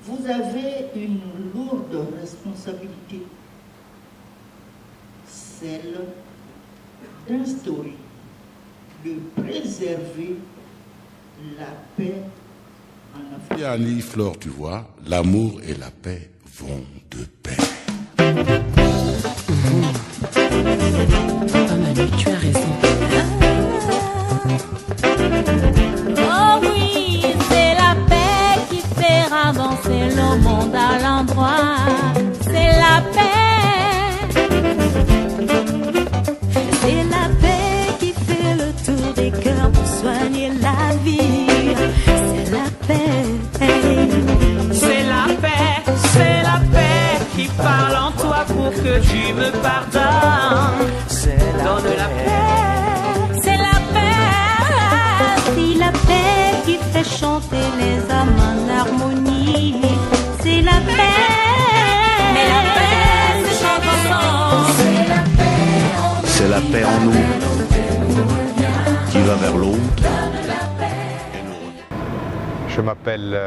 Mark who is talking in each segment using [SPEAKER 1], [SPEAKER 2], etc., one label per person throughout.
[SPEAKER 1] vous avez une lourde responsabilité, celle d'instaurer, de préserver la paix en Afrique.
[SPEAKER 2] Et Annie Flore, tu vois, l'amour et la paix vont de pair.
[SPEAKER 3] Manu, tu as raison.
[SPEAKER 4] Oh oui, c'est la paix qui fait avancer le monde à l'endroit. C'est la paix.
[SPEAKER 5] C'est la paix qui fait le tour des cœurs pour soigner la vie. C'est la paix.
[SPEAKER 6] C'est la paix qui parle en toi pour que tu me pardonnes. Donne la paix.
[SPEAKER 4] C'est la paix.
[SPEAKER 5] C'est la paix qui fait chanter les âmes en harmonie. C'est la paix.
[SPEAKER 4] Mais la paix se chante ensemble. C'est la paix.
[SPEAKER 7] C'est la paix en nous qui va vers l'autre.
[SPEAKER 8] Je m'appelle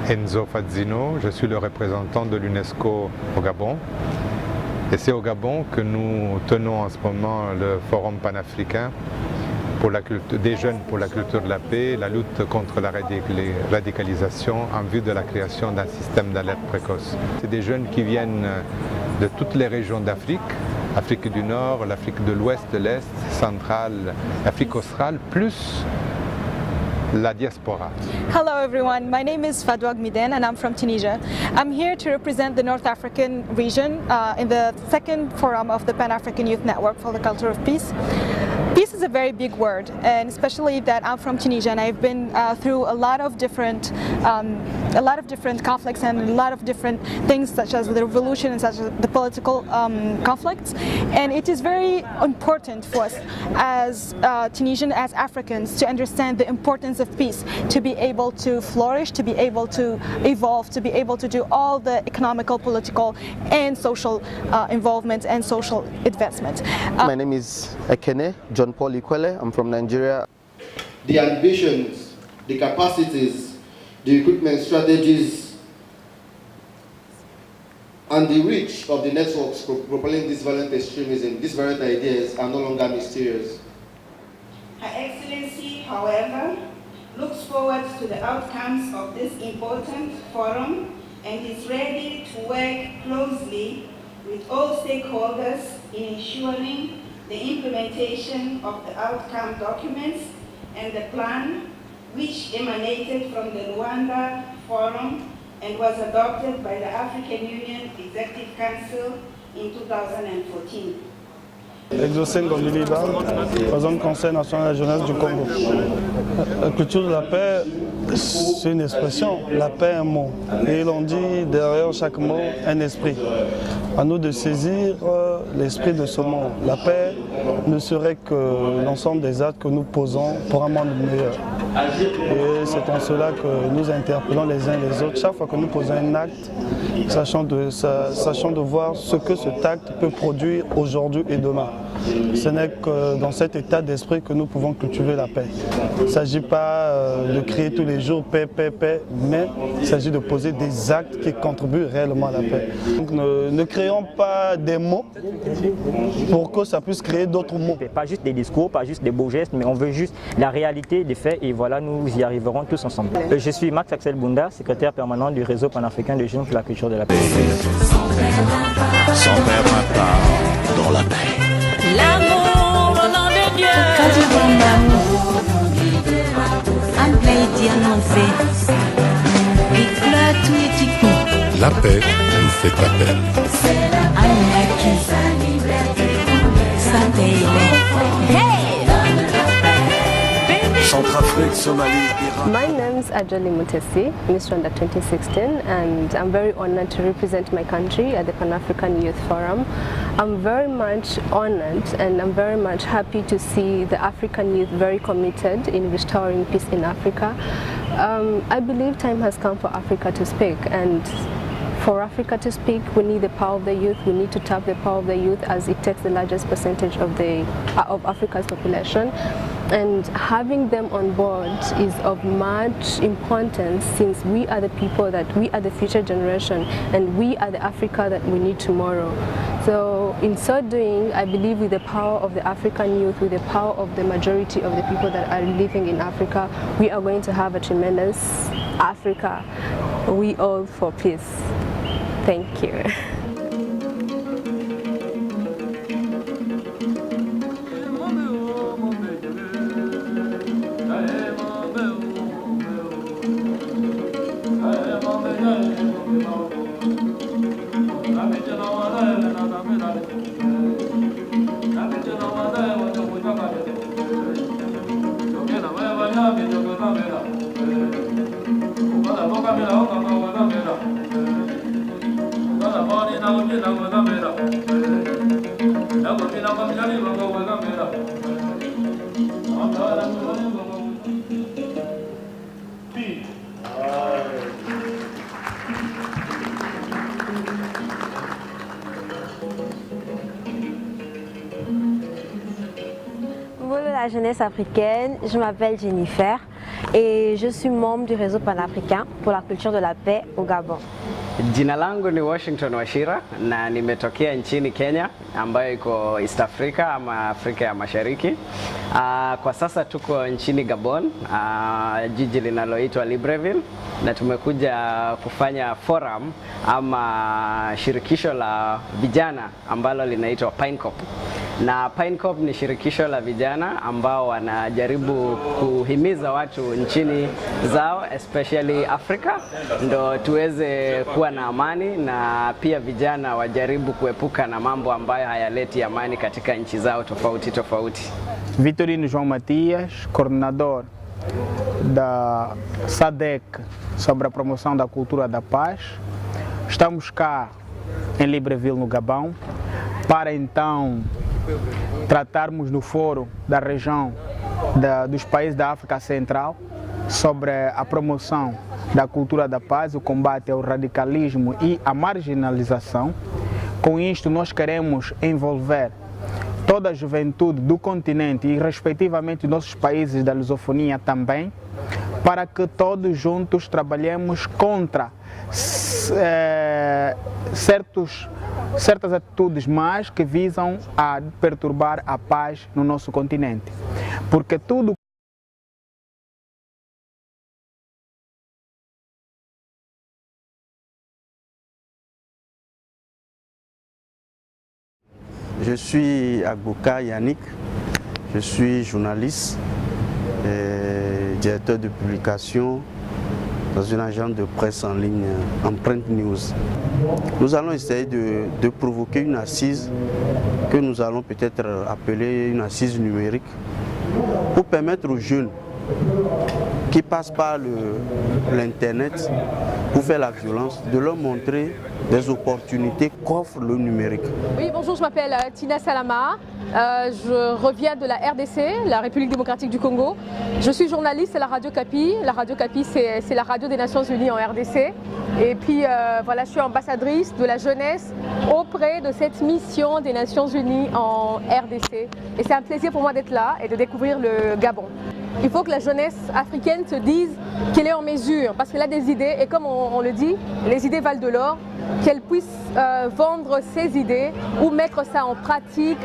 [SPEAKER 8] Enzo Fazzino, je suis le représentant de l'UNESCO au Gabon. Et c'est au Gabon que nous tenons en ce moment le Forum panafricain pour des jeunes pour la culture de la paix, la lutte contre la radicalisation en vue de la création d'un système d'alerte précoce. C'est des jeunes qui viennent de toutes les régions d'Afrique, Afrique du Nord, l'Afrique de l'Ouest, de l'Est, centrale, l'Afrique australe, plus la diaspora.
[SPEAKER 9] Hello everyone, my name is Fadwa Gmiden and I'm from Tunisia. I'm here to represent the North African region in the second forum of the Pan-African Youth Network for the Culture of Peace. Peace is a very big word, and especially that I'm from Tunisia and I've been through a lot of different conflicts and a lot of different things such as the revolution and such as the political conflicts. And it is very important for us as Tunisian, as Africans, to understand the importance of peace, to be able to flourish, to be able to evolve, to be able to do all the economical, political and social involvement and social advancement.
[SPEAKER 10] My name is Ekene John Paul Ikwele. I'm from Nigeria.
[SPEAKER 11] The ambitions, the capacities, the equipment strategies, and the reach of the networks propelling this violent extremism, these violent ideas are no longer mysterious.
[SPEAKER 12] Her Excellency, however, looks forward to the outcomes of this important forum and is ready to work closely with all stakeholders in ensuring the implementation of the outcome documents and the plan which emanated from the Rwanda Forum and was adopted by the African Union Executive Council in 2014.
[SPEAKER 13] Exocène Gondoliba, président du Conseil national de la jeunesse du Congo. La culture de la paix, c'est une expression. La paix est un mot. Et l'on dit derrière chaque mot un esprit. À nous de saisir l'esprit de ce mot. La paix ne serait que l'ensemble des actes que nous posons pour un monde meilleur. Et c'est en cela que nous interpellons les uns les autres. Chaque fois que nous posons un acte, sachant de voir ce que cet acte peut produire aujourd'hui et demain. Ce n'est que dans cet état d'esprit que nous pouvons cultiver la paix. Il ne s'agit pas de crier tous les jours paix, paix, paix, mais il s'agit de poser des actes qui contribuent réellement à la paix. Donc ne créons pas des mots pour que ça puisse créer d'autres mots.
[SPEAKER 14] Pas juste des discours, pas juste des beaux gestes, mais on veut juste la réalité des faits et voilà, nous y arriverons tous ensemble. Je suis Max Axel Bunda, secrétaire permanent du réseau panafricain de jeunes pour la culture de la paix.
[SPEAKER 7] Sans perdre un pas dans la paix.
[SPEAKER 4] L'amour au nom de Dieu.
[SPEAKER 2] La paix nous fait appel.
[SPEAKER 7] Centrafrique, Somalie, Iran.
[SPEAKER 15] My name is Ajali Mutesi, Miss Rwanda 2016, and I'm very honored to represent my country at the Pan-African Youth Forum. I'm very much honored and I'm very much happy to see the African youth very committed in restoring peace in Africa. I believe time has come for Africa to speak, and for Africa to speak, we need the power of the youth. We need to tap the power of the youth, as it takes the largest percentage of Africa's population. And having them on board is of much importance since we are the people that we are the future generation and we are the Africa that we need tomorrow. So in so doing, I believe with the power of the African youth, with the power of the majority of the people that are living in Africa, we are going to have a tremendous Africa. We all for peace. Thank you.
[SPEAKER 3] Bonjour la jeunesse africaine, je m'appelle Jennifer et je suis membre du réseau panafricain pour la culture de la paix au Gabon.
[SPEAKER 16] Jina langu ni Washington Washira na nimetokea nchini Kenya ambayo iko East Africa ama Afrika ya Mashariki. Kwa sasa tuko nchini Gabon, jiji linaloitwa Libreville, na tumekuja kufanya forum ama shirikisho la vijana ambalo linaitwa PineCop. Na PineCop ni shirikisho la vijana ambao wanajaribu kuhimiza watu nchini zao, especially Afrika, ndo tuweze kuwa na amani na pia vijana wajaribu kuepuka na mambo ambayo hayaleti amani katika nchi zao tofauti tofauti.
[SPEAKER 17] Vitorino João Matias, coordenador da SADC sobre a promoção da cultura da paz. Estamos cá em Libreville, no Gabão, para então tratarmos no fórum da região dos países da África Central sobre a promoção da cultura da paz, o combate ao radicalismo e à marginalização. Com isto nós queremos envolver toda a juventude do continente e respectivamente os nossos países da lusofonia também, para que todos juntos trabalhemos contra certas atitudes más que visam a perturbar a paz no nosso continente. Porque tudo
[SPEAKER 18] Je suis Agboka Yannick, je suis journaliste et directeur de publication dans une agence de presse en ligne, Empreinte News. Nous allons essayer de provoquer une assise que nous allons peut-être appeler une assise numérique pour permettre aux jeunes qui passent par l'Internet pour faire la violence, de leur montrer des opportunités qu'offre le numérique.
[SPEAKER 19] Oui, bonjour, je m'appelle Tina Salama, je reviens de la RDC, la République démocratique du Congo. Je suis journaliste à la Radio Kapi. La Radio Kapi, c'est la radio des Nations Unies en RDC. Et puis voilà, je suis ambassadrice de la jeunesse auprès de cette mission des Nations Unies en RDC. Et c'est un plaisir pour moi d'être là et de découvrir le Gabon. Il faut que la jeunesse africaine se dise qu'elle est en mesure, parce qu'elle a des idées, et comme on le dit, les idées valent de l'or, qu'elle puisse vendre ses idées ou mettre ça en pratique,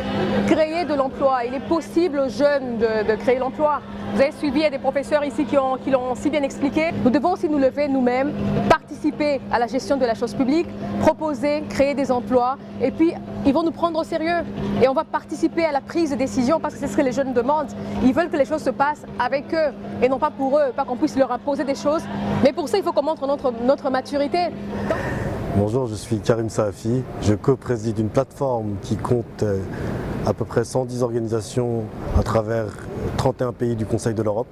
[SPEAKER 19] créer de l'emploi. Il est possible aux jeunes de créer l'emploi. Vous avez suivi, il y a des professeurs ici qui l'ont si bien expliqué. Nous devons aussi nous lever nous-mêmes, participer à la gestion de la chose publique, proposer, créer des emplois, et puis ils vont nous prendre au sérieux. Et on va participer à la prise de décision parce que c'est ce que les jeunes demandent. Ils veulent que les choses se passent avec eux et non pas pour eux, pas qu'on puisse leur imposer des choses. Mais pour ça, il faut qu'on montre notre maturité.
[SPEAKER 20] Bonjour, je suis Karim Sahafi, je co-préside une plateforme qui compte à peu près 110 organisations à travers 31 pays du Conseil de l'Europe,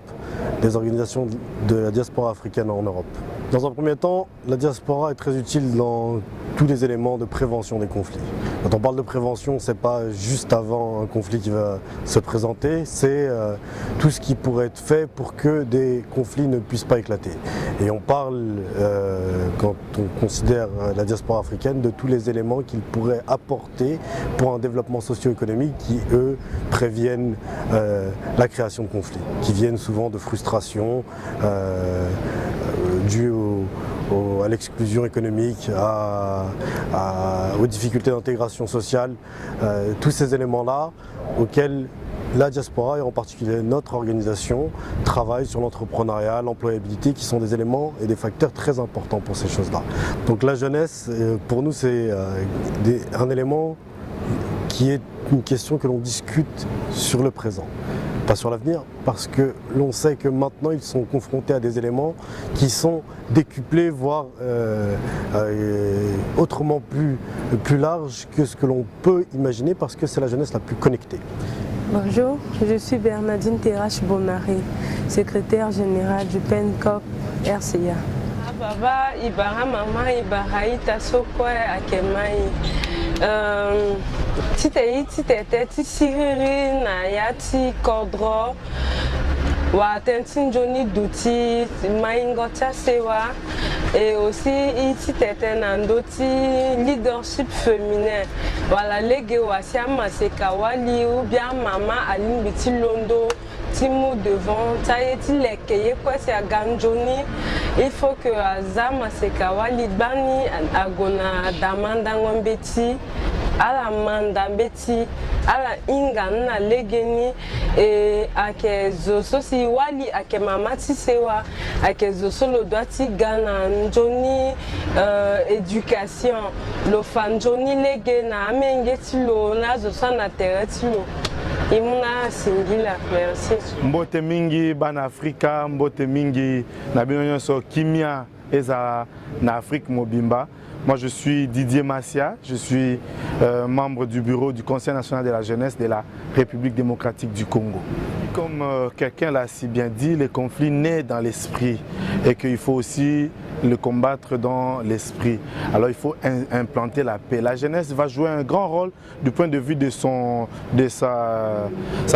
[SPEAKER 20] des organisations de la diaspora africaine en Europe. Dans un premier temps, la diaspora est très utile dans tous les éléments de prévention des conflits. Quand on parle de prévention, ce n'est pas juste avant un conflit qui va se présenter, c'est tout ce qui pourrait être fait pour que des conflits ne puissent pas éclater. Et on parle, quand on considère la diaspora africaine, de tous les éléments qu'ils pourraient apporter pour un développement socio-économique qui, eux, préviennent la création de conflits, qui viennent souvent de frustrations dues à l'exclusion économique, aux difficultés d'intégration sociale, tous ces éléments-là auxquels la diaspora et en particulier notre organisation travaille sur l'entrepreneuriat, l'employabilité qui sont des éléments et des facteurs très importants pour ces choses-là. Donc la jeunesse, pour nous, c'est un élément qui est une question que l'on discute sur le présent. Pas sur l'avenir, parce que l'on sait que maintenant ils sont confrontés à des éléments qui sont décuplés, voire autrement plus larges que ce que l'on peut imaginer, parce que c'est la jeunesse la plus connectée.
[SPEAKER 21] Bonjour, je suis Bernardine Terrache-Bomari, secrétaire générale du PENCOP RCA. Baba Ibara Mama Ibara Itasokwe Akemai. Titei titete tisiriri na yati kodro wa tentin joni duti maingocha sewa et aussi titete nandoti leadership féminin wala lege wasia maseka wali ou bien mama alimbiti londo timu devant taïti lekeye quoi c'est à ganjoni. Il faut que Azama Sekawa Libani Agona Damanda Ngombeti ala manda beti ala ingana legeni et ake zoso si wali ake mamati sewa ake zoso lo doiti gana njoni éducation lo fanjoni legena amengeti lo na zoso na tereti lo imuna singila. Merci.
[SPEAKER 22] Mbote mingi bana Afrika, mbote mingi na bino nyonso kimia eza na Afrique mobimba. Moi, je suis Didier Massia, je suis membre du bureau du Conseil national de la jeunesse de la République démocratique du Congo. Comme quelqu'un l'a si bien dit, les conflits naissent dans l'esprit et qu'il faut aussi le combattre dans l'esprit. Alors il faut implanter la paix. La jeunesse va jouer un grand rôle du point de vue de sa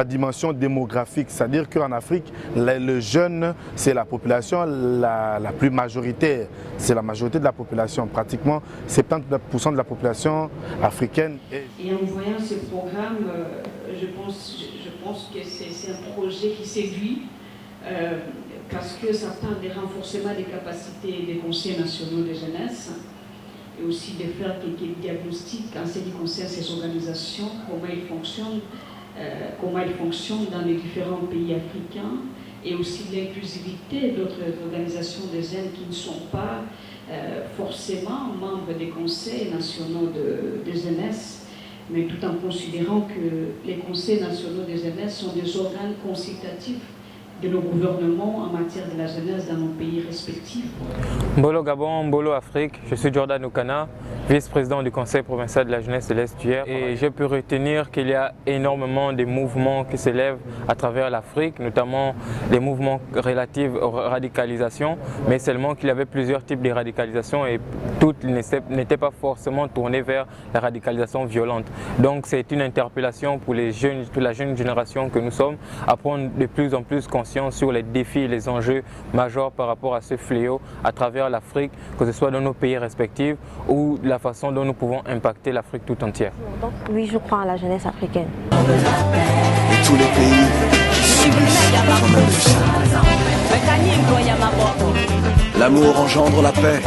[SPEAKER 22] dimension démographique. C'est-à-dire qu'en Afrique, le jeune, c'est la population la plus majoritaire. C'est la majorité de la population, pratiquement 70% de la population africaine.
[SPEAKER 23] Et en voyant ce programme, je pense que c'est un projet qui séduit. Parce que ça parle du renforcement des capacités des conseils nationaux de jeunesse et aussi de faire quelques diagnostics en ce qui concerne ces organisations, comment ils fonctionnent dans les différents pays africains et aussi l'inclusivité d'autres organisations de jeunes qui ne sont pas forcément membres des conseils nationaux de jeunesse, mais tout en considérant que les conseils nationaux de jeunesse sont des organes consultatifs de nos gouvernements en matière de la jeunesse dans nos pays respectifs.
[SPEAKER 24] Mbolo Gabon, Mbolo Afrique, je suis Jordan Oukana, vice-président du Conseil provincial de la jeunesse de l'Est hier. Et j'ai pu retenir qu'il y a énormément de mouvements qui s'élèvent à travers l'Afrique, notamment des mouvements relatifs aux radicalisations, mais seulement qu'il y avait plusieurs types de radicalisation et toutes n'étaient pas forcément tournées vers la radicalisation violente. Donc c'est une interpellation pour les jeunes, toute la jeune génération que nous sommes, à prendre de plus en plus conscience sur les défis et les enjeux majeurs par rapport à ce fléau à travers l'Afrique, que ce soit dans nos pays respectifs ou la façon dont nous pouvons impacter l'Afrique tout entière.
[SPEAKER 3] Donc, oui, je crois en la jeunesse africaine.
[SPEAKER 7] Et tous les pays qui subissent
[SPEAKER 6] L'amour engendre la paix.